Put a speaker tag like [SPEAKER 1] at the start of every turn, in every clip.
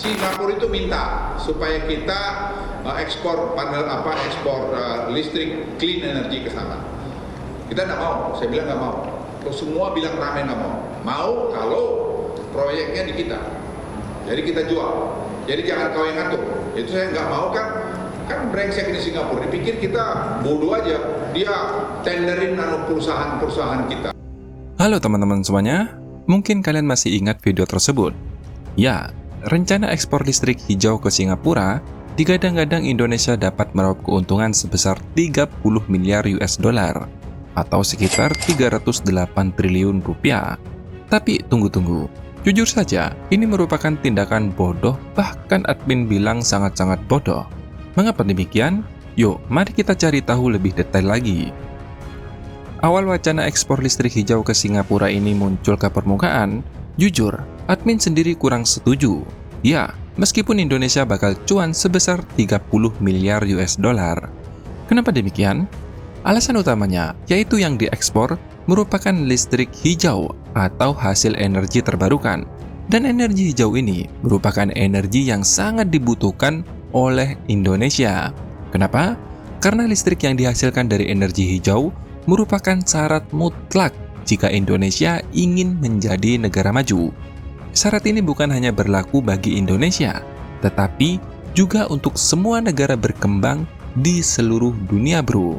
[SPEAKER 1] Singapura itu minta supaya kita ekspor listrik clean energy ke sana. Kita nggak mau, saya bilang nggak mau. Terus semua bilang ramai nggak mau. Mau kalau proyeknya di kita. Jadi kita jual. Jadi jangan kau yang ngatur. Itu saya nggak mau kan brengsek di Singapura. Dipikir kita bodoh aja. Dia tenderin perusahaan-perusahaan kita.
[SPEAKER 2] Halo teman-teman semuanya, mungkin kalian masih ingat video tersebut. Ya, rencana ekspor listrik hijau ke Singapura, digadang-gadang Indonesia dapat meraup keuntungan sebesar 30 miliar US dollar atau sekitar 308 triliun rupiah. Tapi tunggu-tunggu, jujur saja, ini merupakan tindakan bodoh, bahkan admin bilang sangat-sangat bodoh. Mengapa demikian? Yuk, mari kita cari tahu lebih detail lagi. Awal wacana ekspor listrik hijau ke Singapura ini muncul ke permukaan, jujur, admin sendiri kurang setuju. Ya, meskipun Indonesia bakal cuan sebesar 30 miliar US dollar. Kenapa demikian? Alasan utamanya yaitu yang diekspor merupakan listrik hijau atau hasil energi terbarukan. Dan energi hijau ini merupakan energi yang sangat dibutuhkan oleh Indonesia. Kenapa? Karena listrik yang dihasilkan dari energi hijau merupakan syarat mutlak jika Indonesia ingin menjadi negara maju. Syarat ini bukan hanya berlaku bagi Indonesia, tetapi juga untuk semua negara berkembang di seluruh dunia, bro.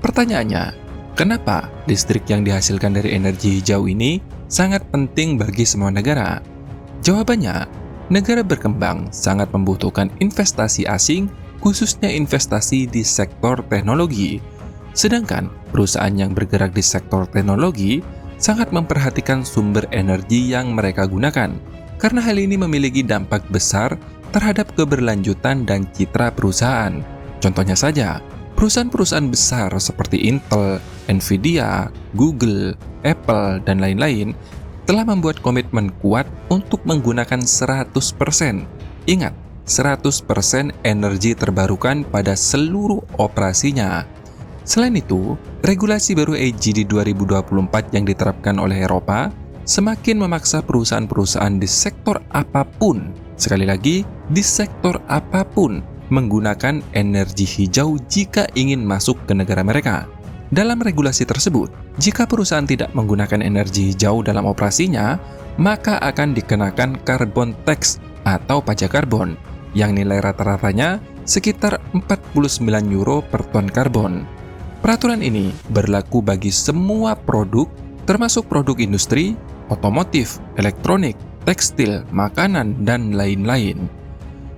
[SPEAKER 2] Pertanyaannya, kenapa listrik yang dihasilkan dari energi hijau ini sangat penting bagi semua negara? Jawabannya, negara berkembang sangat membutuhkan investasi asing, khususnya investasi di sektor teknologi. Sedangkan perusahaan yang bergerak di sektor teknologi sangat memperhatikan sumber energi yang mereka gunakan, karena hal ini memiliki dampak besar terhadap keberlanjutan dan citra perusahaan. Contohnya saja, perusahaan-perusahaan besar seperti Intel, Nvidia, Google, Apple, dan lain-lain telah membuat komitmen kuat untuk menggunakan 100%. Ingat, 100% energi terbarukan pada seluruh operasinya. Selain itu, regulasi baru EGD 2024 yang diterapkan oleh Eropa semakin memaksa perusahaan-perusahaan di sektor apapun, sekali lagi, di sektor apapun, menggunakan energi hijau jika ingin masuk ke negara mereka. Dalam regulasi tersebut, jika perusahaan tidak menggunakan energi hijau dalam operasinya, maka akan dikenakan carbon tax atau pajak karbon, yang nilai rata-ratanya sekitar 49 euro per ton karbon. Peraturan ini berlaku bagi semua produk, termasuk produk industri, otomotif, elektronik, tekstil, makanan, dan lain-lain.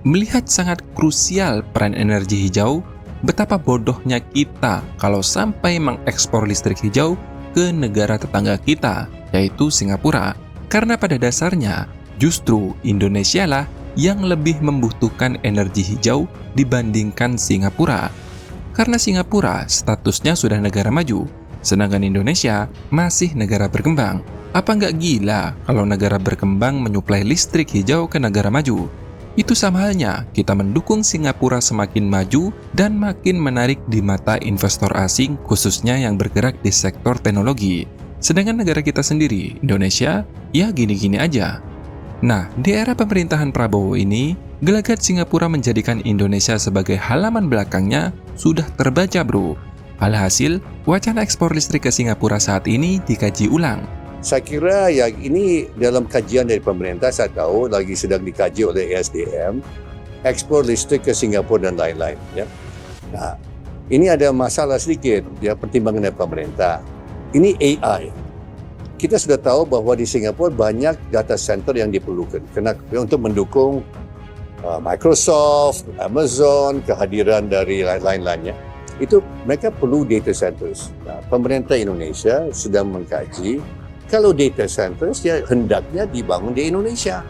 [SPEAKER 2] Melihat sangat krusial peran energi hijau, betapa bodohnya kita kalau sampai mengekspor listrik hijau ke negara tetangga kita, yaitu Singapura. Karena pada dasarnya, justru Indonesia lah yang lebih membutuhkan energi hijau dibandingkan Singapura. Karena Singapura statusnya sudah negara maju, sedangkan Indonesia masih negara berkembang. Apa nggak gila kalau negara berkembang menyuplai listrik hijau ke negara maju? Itu sama halnya kita mendukung Singapura semakin maju dan makin menarik di mata investor asing, khususnya yang bergerak di sektor teknologi. Sedangkan negara kita sendiri, Indonesia, ya gini-gini aja. Nah, di era pemerintahan Prabowo ini, gelagat Singapura menjadikan Indonesia sebagai halaman belakangnya sudah terbaca, bro. Alhasil, wacana ekspor listrik ke Singapura saat ini dikaji ulang.
[SPEAKER 3] Saya kira ya ini dalam kajian dari pemerintah, saya tahu lagi sedang dikaji oleh ESDM, ekspor listrik ke Singapura dan lain-lain. Ya. Nah, ini ada masalah sedikit, ya pertimbangan dari pemerintah. Ini AI. Kita sudah tahu bahwa di Singapura banyak data center yang diperlukan untuk mendukung Microsoft, Amazon, kehadiran dari lain-lainnya. Itu mereka perlu data centers. Nah, pemerintah Indonesia sedang mengkaji kalau data centers ya hendaknya dibangun di Indonesia.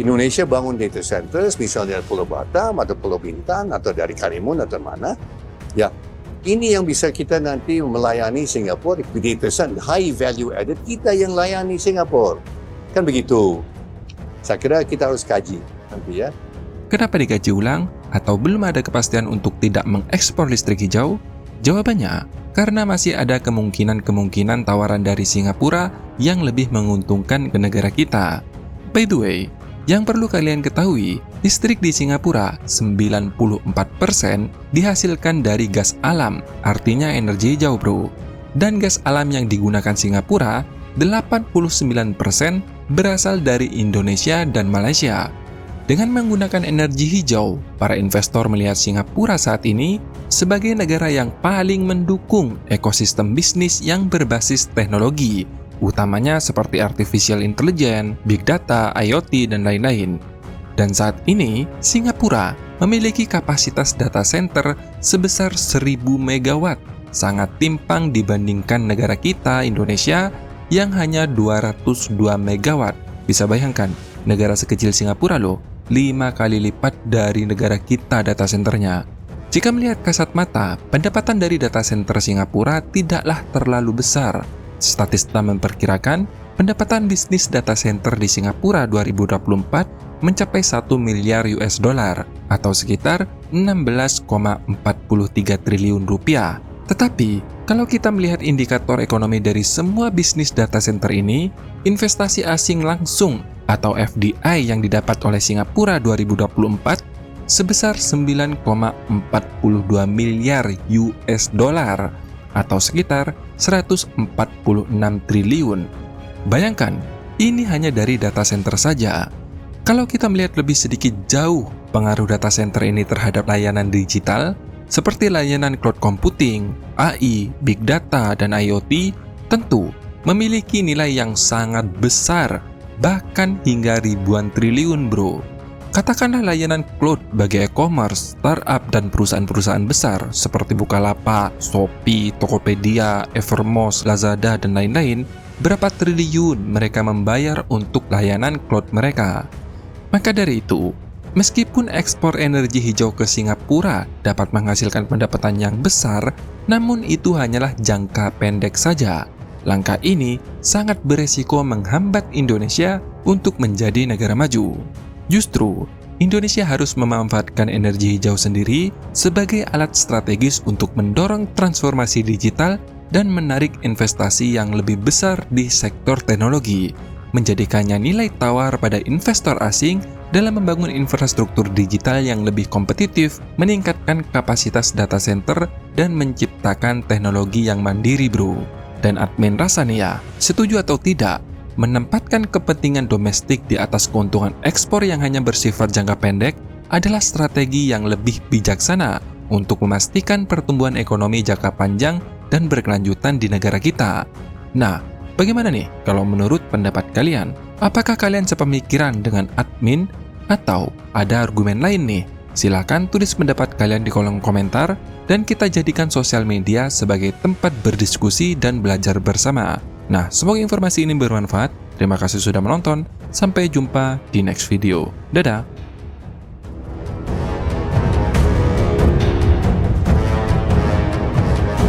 [SPEAKER 3] Indonesia bangun data centers misalnya dari Pulau Batam atau Pulau Bintan atau dari Karimun atau mana. Ya, ini yang bisa kita nanti melayani Singapura, data center, high value added, kita yang layani Singapura. Kan begitu. Saya kira kita harus kaji nanti ya.
[SPEAKER 2] Kenapa dikaji ulang atau belum ada kepastian untuk tidak mengekspor listrik hijau? Jawabannya, karena masih ada kemungkinan tawaran dari Singapura yang lebih menguntungkan ke negara kita. By the way, Yang perlu kalian ketahui, listrik di Singapura 94% dihasilkan dari gas alam, artinya energi hijau bro. Dan gas alam yang digunakan Singapura 89% berasal dari Indonesia dan Malaysia. Dengan menggunakan energi hijau, para investor melihat Singapura saat ini sebagai negara yang paling mendukung ekosistem bisnis yang berbasis teknologi, utamanya seperti artificial intelligence, big data, IoT, dan lain-lain. Dan saat ini, Singapura memiliki kapasitas data center sebesar 1000 megawatt, sangat timpang dibandingkan negara kita, Indonesia, yang hanya 202 megawatt. Bisa bayangkan, negara sekecil Singapura loh, 5 kali lipat dari negara kita data centernya. Jika melihat kasat mata, pendapatan dari data center Singapura tidaklah terlalu besar. Statista memperkirakan pendapatan bisnis data center di Singapura 2024 mencapai 1 miliar US dollar atau sekitar 16,43 triliun rupiah. Tetapi, kalau kita melihat indikator ekonomi dari semua bisnis data center ini, investasi asing langsung atau FDI yang didapat oleh Singapura 2024 sebesar 9,42 miliar US dollar atau sekitar 146 triliun. Bayangkan, ini hanya dari data center saja. Kalau kita melihat lebih sedikit jauh pengaruh data center ini terhadap layanan digital, seperti layanan cloud computing, AI, big data, dan IoT, tentu memiliki nilai yang sangat besar, bahkan hingga ribuan triliun bro. Katakanlah layanan cloud bagi e-commerce, startup, dan perusahaan-perusahaan besar seperti Bukalapak, Shopee, Tokopedia, Evermost, Lazada, dan lain-lain, berapa triliun mereka membayar untuk layanan cloud mereka. Maka dari itu, meskipun ekspor energi hijau ke Singapura dapat menghasilkan pendapatan yang besar, namun itu hanyalah jangka pendek saja. Langkah ini sangat beresiko menghambat Indonesia untuk menjadi negara maju. Justru, Indonesia harus memanfaatkan energi hijau sendiri sebagai alat strategis untuk mendorong transformasi digital dan menarik investasi yang lebih besar di sektor teknologi, menjadikannya nilai tawar pada investor asing dalam membangun infrastruktur digital yang lebih kompetitif, meningkatkan kapasitas data center, dan menciptakan teknologi yang mandiri bro. Dan admin rasa nih ya, setuju atau tidak, menempatkan kepentingan domestik di atas keuntungan ekspor yang hanya bersifat jangka pendek adalah strategi yang lebih bijaksana untuk memastikan pertumbuhan ekonomi jangka panjang dan berkelanjutan di negara kita. Nah, bagaimana nih kalau menurut pendapat kalian? Apakah kalian sepemikiran dengan admin atau ada argumen lain nih? Silahkan tulis pendapat kalian di kolom komentar dan kita jadikan sosial media sebagai tempat berdiskusi dan belajar bersama. Nah, semoga informasi ini bermanfaat. Terima kasih sudah menonton. Sampai jumpa di next video. Dadah!